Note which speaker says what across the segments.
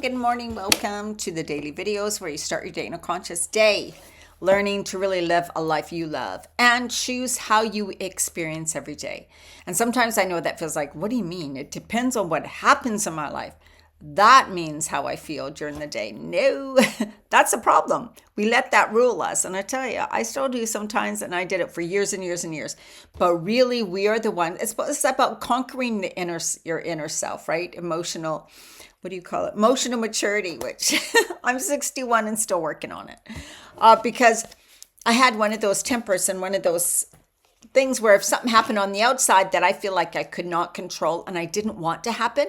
Speaker 1: good morning. Welcome to the daily videos where you start your day in a conscious day, learning to really live a life you love and choose how you experience every day. And sometimes I know that feels like, what do you mean? It depends on what happens in my life. That means how I feel during the day. No, that's a problem. We let that rule us. And I tell you, I still do sometimes, and I did it for years and years and years. But really, we are the one. It's about conquering your inner self, right? Emotional, what do you call it? Emotional maturity, which I'm 61 and still working on it. Because I had one of those tempers and one of those things where if something happened on the outside that I feel like I could not control and I didn't want to happen,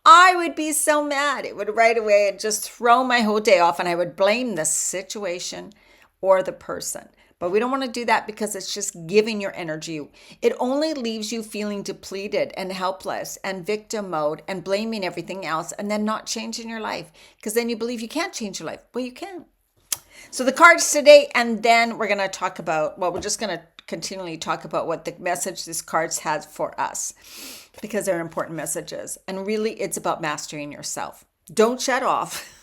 Speaker 1: I would be so mad. It would right away just throw my whole day off and I would blame the situation or the person. But we don't want to do that because it's just giving your energy. It only leaves you feeling depleted and helpless and victim mode and blaming everything else and then not changing your life because then you believe you can't change your life. Well, you can. So the cards today, and then we're going to talk about, we're just going to continually talk about what the message this cards has for us because they're important messages. And really, it's about mastering yourself. Don't shut off.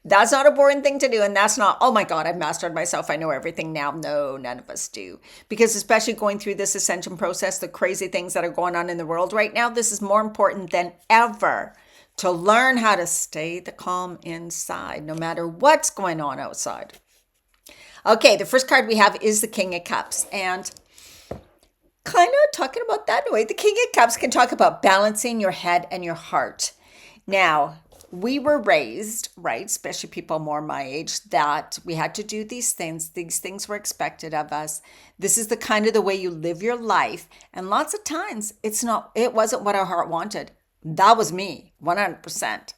Speaker 1: That's not a boring thing to do. And that's not, oh my God, I've mastered myself. I know everything now. No, none of us do. Because especially going through this ascension process, the crazy things that are going on in the world right now, this is more important than ever to learn how to stay the calm inside, no matter what's going on outside. Okay, the first card we have is the King of Cups. And kind of talking about that in a way, the King of Cups can talk about balancing your head and your heart. Now, we were raised, right, especially people more my age, that we had to do these things. These things were expected of us. This is the kind of the way you live your life. And lots of times it wasn't what our heart wanted. That was me, 100%.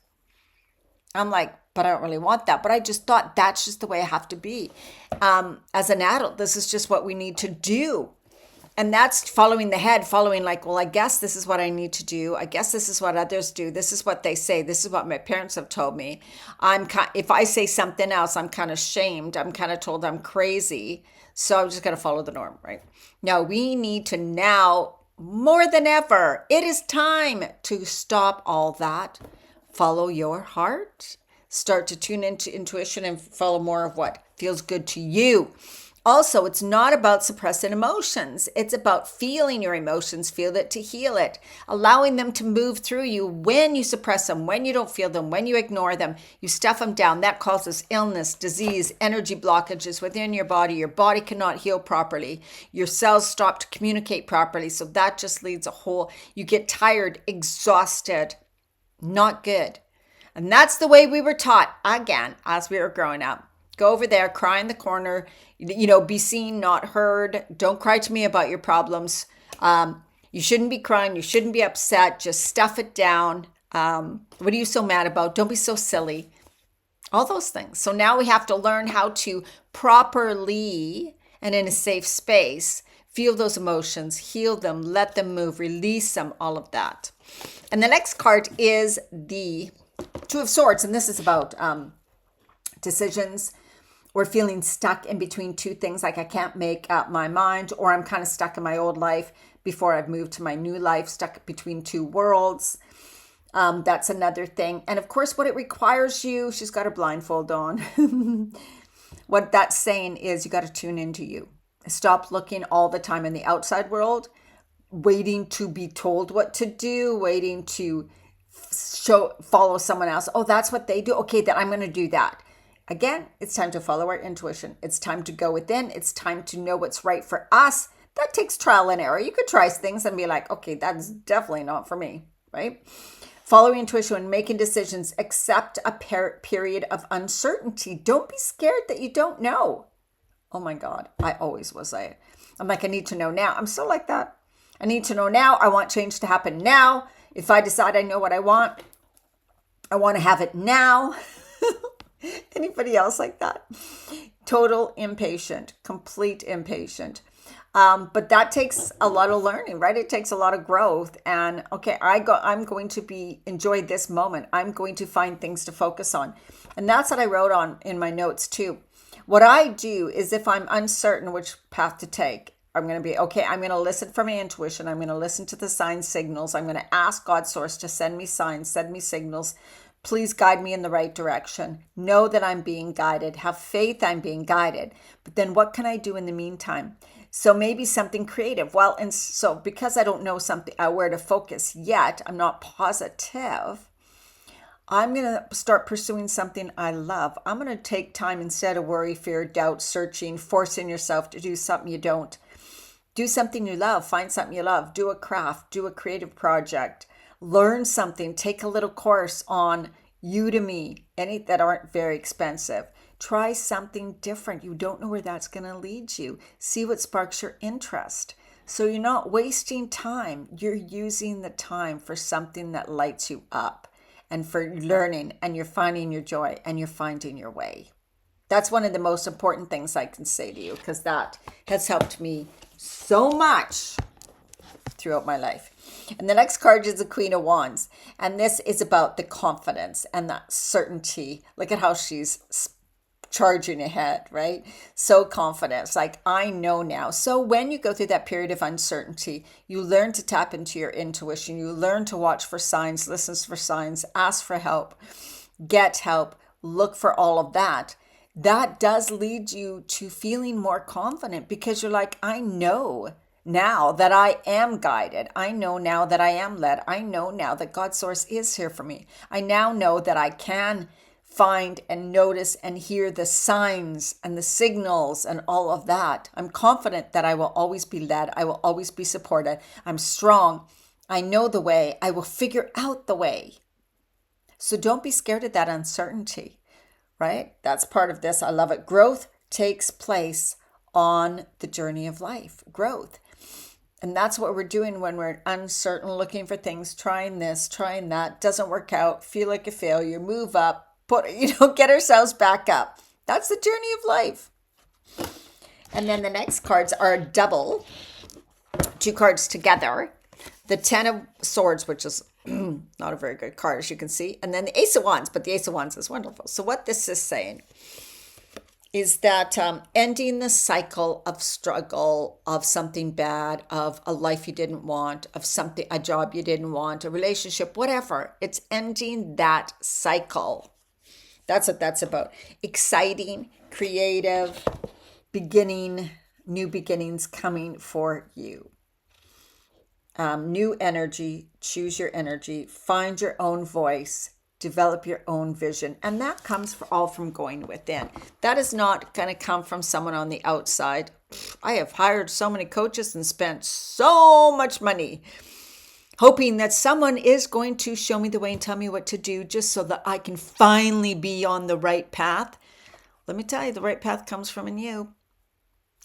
Speaker 1: I'm like, but I don't really want that. But I just thought that's just the way I have to be. As an adult, this is just what we need to do. And that's following the head, following like, well, I guess this is what I need to do. I guess this is what others do. This is what they say. This is what my parents have told me. If I say something else, I'm kind of shamed. I'm kind of told I'm crazy. So I'm just going to follow the norm, right? Now, we need to now, more than ever, it is time to stop all that. Follow your heart. Start to tune into intuition and follow more of what feels good to you. Also, it's not about suppressing emotions. It's about feeling your emotions, feel it to heal it, allowing them to move through you. When you suppress them, when you don't feel them, when you ignore them, you stuff them down. That causes illness, disease, energy blockages within your body. Your body cannot heal properly. Your cells stop to communicate properly. So that just leads you get tired, exhausted, not good. And that's the way we were taught, again, as we were growing up. Go over there, cry in the corner, be seen, not heard. Don't cry to me about your problems. You shouldn't be crying. You shouldn't be upset. Just stuff it down. What are you so mad about? Don't be so silly. All those things. So now we have to learn how to properly and in a safe space feel those emotions, heal them, let them move, release them, all of that. And the next card is the Two of Swords. And this is about decisions. Or feeling stuck in between two things, like I can't make up my mind, or I'm kind of stuck in my old life before I've moved to my new life, stuck between two worlds. That's another thing. And of course, what it requires you, she's got her blindfold on. What that's saying is you got to tune into you. Stop looking all the time in the outside world, waiting to be told what to do, waiting to follow someone else. Oh, that's what they do. Okay, then I'm going to do that. Again, it's time to follow our intuition. It's time to go within. It's time to know what's right for us. That takes trial and error. You could try things and be like, okay, that's definitely not for me, right? Following intuition when making decisions, accept a period of uncertainty. Don't be scared that you don't know. Oh my God, I always was like, I'm like, I need to know now. I'm still like that. I need to know now. I want change to happen now. If I decide I know what I want to have it now. Anybody else like that? Total impatient, complete impatient. But that takes a lot of learning, right? It takes a lot of growth. And okay, I'm going to enjoy this moment. I'm going to find things to focus on. And that's what I wrote on in my notes too. What I do is if I'm uncertain which path to take, I'm going to be, okay, I'm going to listen for my intuition. I'm going to listen to the sign signals. I'm going to ask God source to send me signs, send me signals, Please guide me in the right direction. Know that I'm being guided. Have faith I'm being guided. But then what can I do in the meantime? So maybe something creative. Well, and so because I don't know something where to focus yet, I'm not positive. I'm going to start pursuing something I love. I'm going to take time instead of worry, fear, doubt, searching, forcing yourself to do something you don't. Do something you love. Find something you love. Do a craft. Do a creative project. Learn something. Take a little course on Udemy, any that aren't very expensive. Try something different. You don't know where that's going to lead you. See what sparks your interest. So you're not wasting time. You're using the time for something that lights you up and for learning, and you're finding your joy and you're finding your way. That's one of the most important things I can say to you, because that has helped me so much throughout my life. And the next card is the Queen of Wands. And this is about the confidence and that certainty. Look at how she's charging ahead, right? So confident. It's like, I know now. So when you go through that period of uncertainty, you learn to tap into your intuition. You learn to watch for signs, listen for signs, ask for help, get help, look for all of that. That does lead you to feeling more confident, because you're like, I know now that I am guided. I know now that I am led. I know now that God's source is here for me. I now know that I can find and notice and hear the signs and the signals and all of that. I'm confident that I will always be led. I will always be supported. I'm strong. I know the way. I will figure out the way. So don't be scared of that uncertainty, right? That's part of this. I love it. Growth takes place on the journey of life. Growth. And that's what we're doing when we're uncertain, looking for things, trying this, trying that, doesn't work out, feel like a failure, move up, get ourselves back up. That's the journey of life. And then the next cards are a double, two cards together. The Ten of Swords, which is not a very good card, as you can see. And then the Ace of Wands, but the Ace of Wands is wonderful. So what this is saying is that ending the cycle of struggle, of something bad, of a life you didn't want, of something, a job you didn't want, a relationship, whatever. It's ending that cycle. That's what that's about. Exciting, creative, beginning, new beginnings coming for you. New energy, choose your energy, find your own voice, develop your own vision. And that comes all from going within. That is not going to come from someone on the outside. I have hired so many coaches and spent so much money hoping that someone is going to show me the way and tell me what to do, just so that I can finally be on the right path. Let me tell you, the right path comes from in you.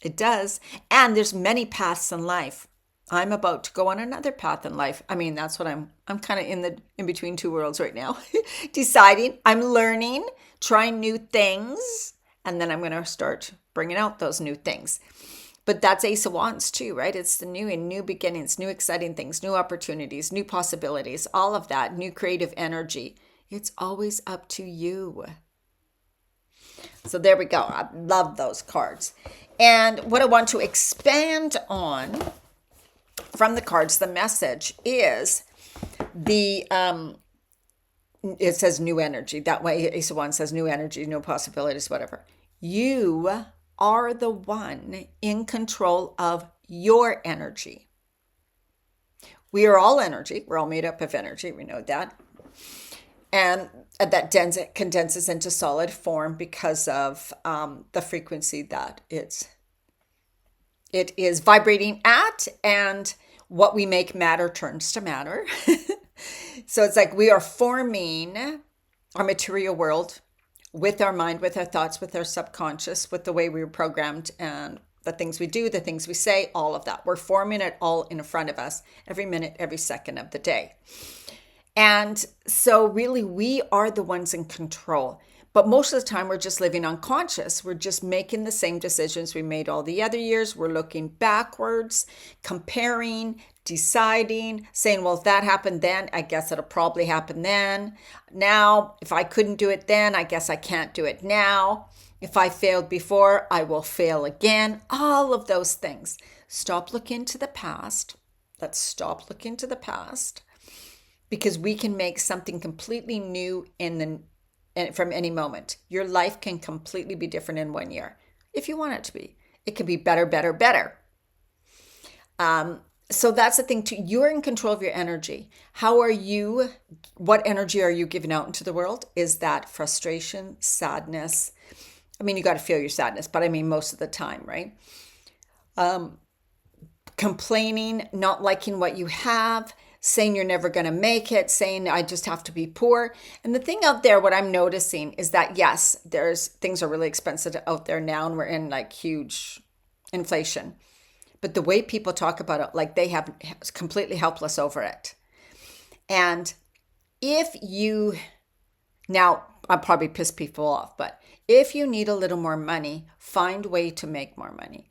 Speaker 1: It does. And there's many paths in life. I'm about to go on another path in life. I mean, that's what I'm kind of in between two worlds right now. Deciding, I'm learning, trying new things, and then I'm going to start bringing out those new things. But that's Ace of Wands too, right? It's the new and new beginnings, new exciting things, new opportunities, new possibilities, all of that, new creative energy. It's always up to you. So there we go. I love those cards. And what I want to expand on from the cards, the message is it says new energy. That way Ace of Wands says new energy, new possibilities, whatever. You are the one in control of your energy. We are all energy. We're all made up of energy. We know that. And that condenses into solid form because of the frequency that it is vibrating at, and what we make matter turns to matter. So it's like we are forming our material world with our mind, with our thoughts, with our subconscious, with the way we were programmed, and the things we do, the things we say, all of that. We're forming it all in front of us every minute, every second of the day. And so really we are the ones in control. But most of the time we're just living unconscious. We're just making the same decisions we made all the other years. We're looking backwards, comparing, deciding, saying, well, if that happened then, I guess it'll probably happen then. Now, if I couldn't do it then, I guess I can't do it now. If I failed before, I will fail again. All of those things. Stop looking to the past. Let's stop looking to the past. because we can make something completely new from any moment. Your life can completely be different in 1 year if you want it to be. It can be better, better, better. So that's the thing too. You're in control of your energy. What energy are you giving out into the world? Is that frustration, sadness? I mean, you got to feel your sadness, but I mean, most of the time, right? Complaining, not liking what you have, saying you're never going to make it, saying I just have to be poor. And the thing out there, what I'm noticing is that yes, things are really expensive out there now, and we're in like huge inflation. But the way people talk about it, like they have completely helpless over it. And if you, now I'll probably piss people off, but if you need a little more money, find a way to make more money.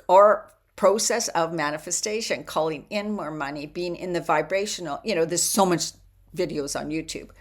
Speaker 1: Or process of manifestation, calling in more money, being in the vibrational, there's so much videos on YouTube.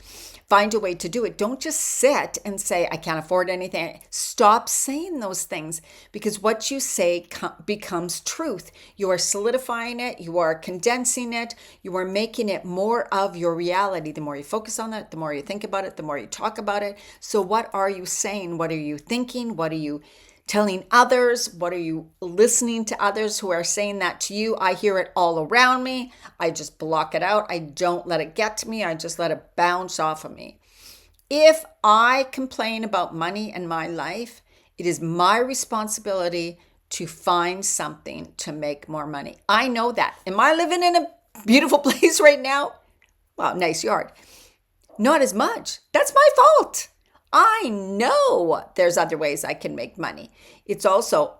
Speaker 1: Find a way to do it. Don't just sit and say, I can't afford anything. Stop saying those things, because what you say becomes truth. You are solidifying it. You are condensing it. You are making it more of your reality. The more you focus on it, the more you think about it, the more you talk about it. So what are you saying? What are you thinking? What are you telling others? What are you listening to others who are saying that to you? I hear it all around me. I just block it out. I don't let it get to me. I just let it bounce off of me. If I complain about money in my life, it is my responsibility to find something to make more money. I know that. Am I living in a beautiful place right now? Well, nice yard. Not as much. That's my fault. I know there's other ways I can make money. It's also,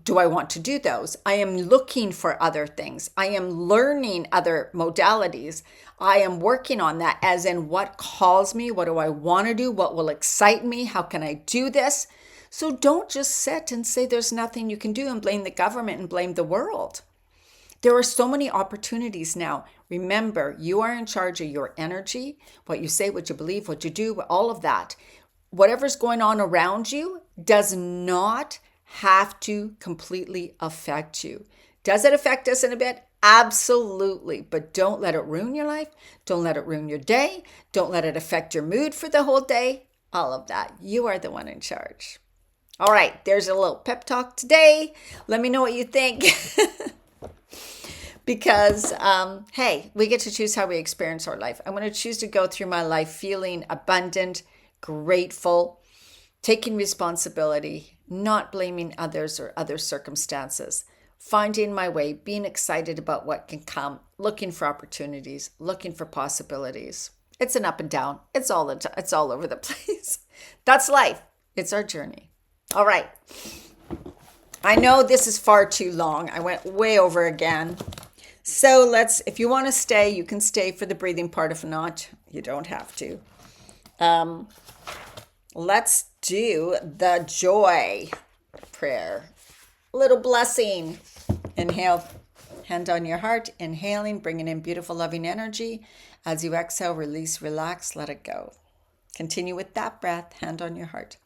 Speaker 1: do I want to do those? I am looking for other things. I am learning other modalities. I am working on that, as in what calls me, what do I want to do, what will excite me, how can I do this? So don't just sit and say there's nothing you can do and blame the government and blame the world. There are so many opportunities now. Remember, you are in charge of your energy, what you say, what you believe, what you do, all of that. Whatever's going on around you does not have to completely affect you. Does it affect us in a bit? Absolutely. But don't let it ruin your life. Don't let it ruin your day. Don't let it affect your mood for the whole day. All of that. You are the one in charge. All right, there's a little pep talk today. Let me know what you think. Because, hey, we get to choose how we experience our life. I'm going to choose to go through my life feeling abundant, grateful, taking responsibility, not blaming others or other circumstances, finding my way, being excited about what can come, looking for opportunities, looking for possibilities. It's an up and down. It's all over the place. That's life. It's our journey. All right. I know this is far too long. I went way over again. So if you want to stay, you can stay for the breathing part. If not, you don't have to. Let's do the joy prayer. Little blessing. Inhale, hand on your heart. Inhaling, bringing in beautiful, loving energy. As you exhale, release, relax, let it go. Continue with that breath, hand on your heart.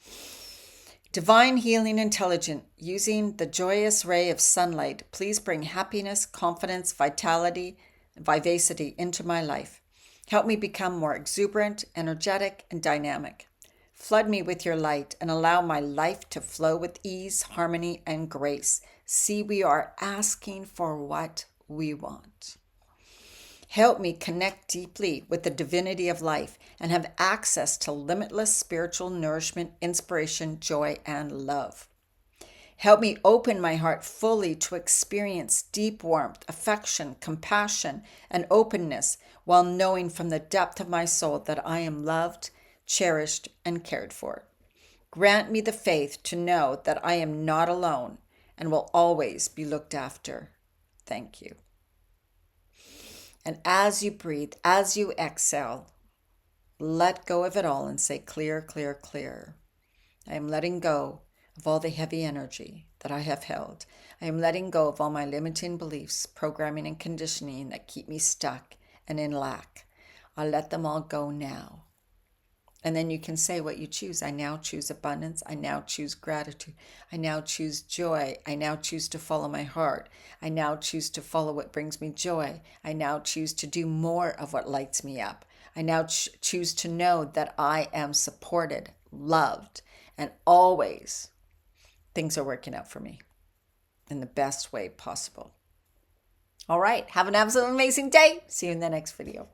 Speaker 1: Divine healing intelligence, using the joyous ray of sunlight, please bring happiness, confidence, vitality, and vivacity into my life. Help me become more exuberant, energetic, and dynamic. Flood me with your light and allow my life to flow with ease, harmony, and grace. See, we are asking for what we want. Help me connect deeply with the divinity of life and have access to limitless spiritual nourishment, inspiration, joy, and love. Help me open my heart fully to experience deep warmth, affection, compassion, and openness, while knowing from the depth of my soul that I am loved, cherished, and cared for. Grant me the faith to know that I am not alone and will always be looked after. Thank you. And as you breathe, as you exhale, let go of it all and say, clear, clear, clear. I am letting go of all the heavy energy that I have held. I am letting go of all my limiting beliefs, programming, and conditioning that keep me stuck and in lack. I let them all go now. And then you can say what you choose. I now choose abundance. I now choose gratitude. I now choose joy. I now choose to follow my heart. I now choose to follow what brings me joy. I now choose to do more of what lights me up. I now choose to know that I am supported, loved, and always things are working out for me in the best way possible. All right. Have an absolutely amazing day. See you in the next video.